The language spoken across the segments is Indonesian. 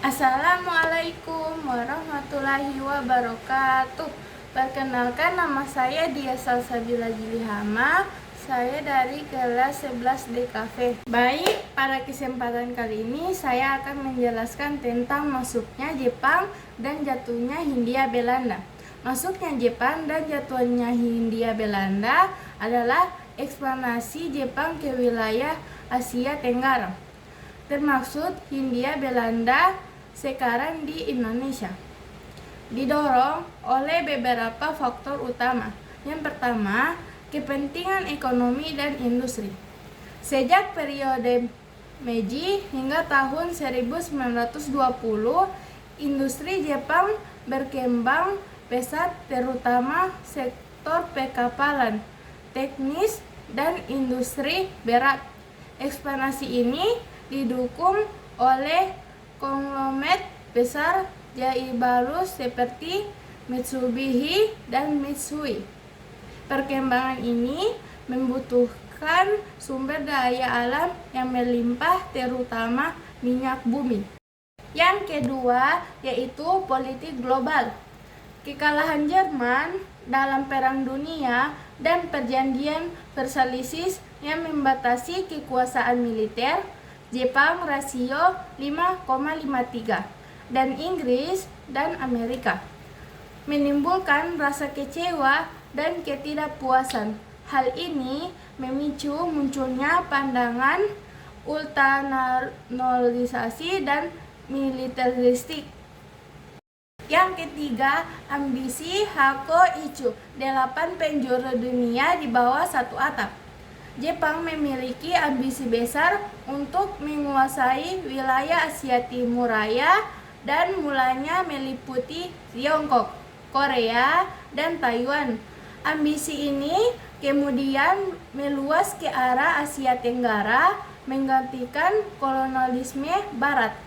Assalamualaikum warahmatullahi wabarakatuh. Perkenalkan, nama saya Dia Salsabila Jilihama. Saya dari kelas 11 DKV. Baik, pada kesempatan kali ini saya akan menjelaskan tentang masuknya Jepang dan jatuhnya Hindia Belanda. Masuknya Jepang dan jatuhnya Hindia Belanda adalah ekspansi Jepang ke wilayah Asia Tenggara, termaksud Hindia Belanda sekarang di Indonesia, didorong oleh beberapa faktor utama. Yang pertama, kepentingan ekonomi dan industri. Sejak periode Meiji hingga tahun 1920, industri Jepang berkembang pesat, terutama sektor perkapalan, teknis, dan industri berat. Ekspansi ini didukung oleh konglomerat besar Jaibaru seperti Mitsubishi dan Mitsui. Perkembangan ini membutuhkan sumber daya alam yang melimpah, terutama minyak bumi. Yang kedua yaitu politik global. Kekalahan Jerman dalam Perang Dunia dan perjanjian Versailles yang membatasi kekuasaan militer Jepang rasio 5,53 dan Inggris dan Amerika menimbulkan rasa kecewa dan ketidakpuasan. Hal ini memicu munculnya pandangan ultranasionalisasi dan militeristik. Yang ketiga, ambisi Hakoichi, 8 penjuru dunia di bawah satu atap. Jepang memiliki ambisi besar untuk menguasai wilayah Asia Timur Raya dan mulanya meliputi Tiongkok, Korea, dan Taiwan. Ambisi ini kemudian meluas ke arah Asia Tenggara, menggantikan kolonialisme Barat.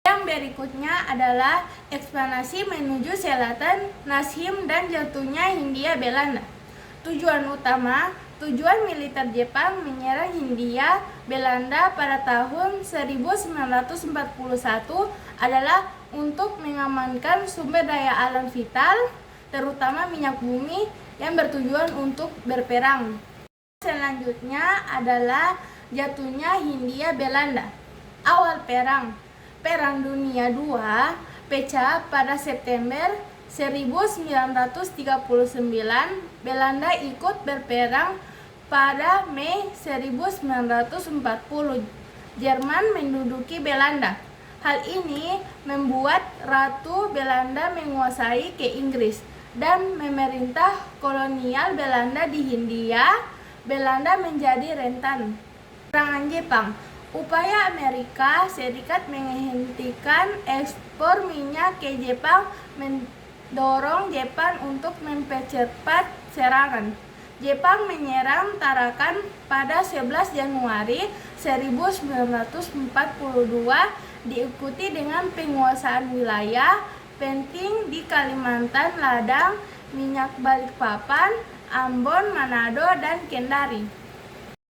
Yang berikutnya adalah ekspansi menuju selatan Nassim dan jatuhnya Hindia Belanda. Tujuan militer Jepang menyerang Hindia Belanda pada tahun 1941 adalah untuk mengamankan sumber daya alam vital, terutama minyak bumi, yang bertujuan untuk berperang. Selanjutnya adalah jatuhnya Hindia Belanda. Awal Perang Dunia II pecah pada September 1939. Belanda ikut berperang pada Mei 1940. Jerman menduduki Belanda. Hal ini membuat Ratu Belanda menguasai ke Inggris dan memerintah kolonial Belanda di Hindia. Belanda menjadi rentan. Serangan Jepang. Upaya Amerika Serikat menghentikan ekspor minyak ke Jepang mendorong Jepang untuk mempercepat serangan. Jepang menyerang Tarakan pada 11 Januari 1942, diikuti dengan penguasaan wilayah penting di Kalimantan, ladang minyak Balikpapan, Ambon, Manado, dan Kendari.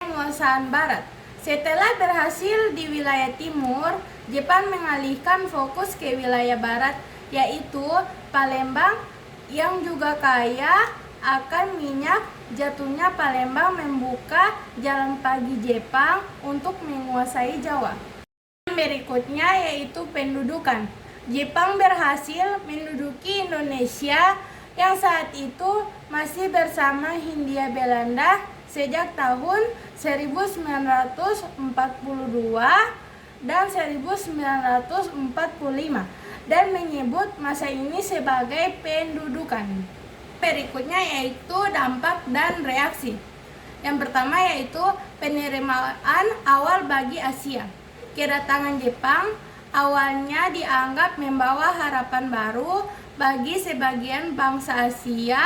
Penguasaan Barat. Setelah berhasil di wilayah timur, Jepang mengalihkan fokus ke wilayah barat, yaitu Palembang yang juga kaya akan minyak. Jatuhnya Palembang membuka jalan bagi Jepang untuk menguasai Jawa. Berikutnya yaitu pendudukan. Jepang berhasil menduduki Indonesia yang saat itu masih bersama Hindia Belanda sejak tahun 1942 dan 1945 dan menyebut masa ini sebagai pendudukan. Berikutnya yaitu dampak dan reaksi. Yang pertama yaitu penerimaan awal bagi Asia. Kedatangan Jepang awalnya dianggap membawa harapan baru bagi sebagian bangsa Asia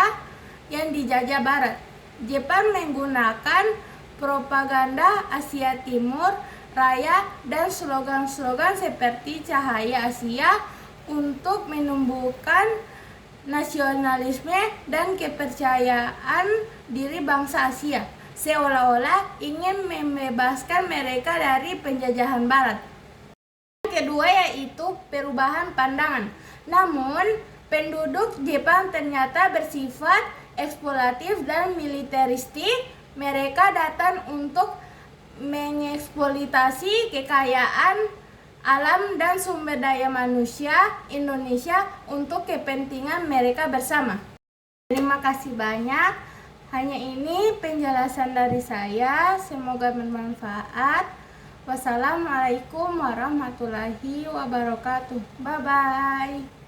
yang dijajah Barat. Jepang menggunakan propaganda Asia Timur Raya dan slogan-slogan seperti Cahaya Asia untuk menumbuhkan nasionalisme dan kepercayaan diri bangsa Asia, seolah-olah ingin membebaskan mereka dari penjajahan Barat. kedua yaitu perubahan pandangan. Namun, penduduk Jepang ternyata bersifat eksploitatif dan militeristik. Mereka datang untuk mengeksploitasi kekayaan alam dan sumber daya manusia Indonesia untuk kepentingan mereka bersama. Terima kasih banyak. Hanya ini penjelasan dari saya. Semoga bermanfaat. Wassalamualaikum warahmatullahi wabarakatuh. Bye-bye.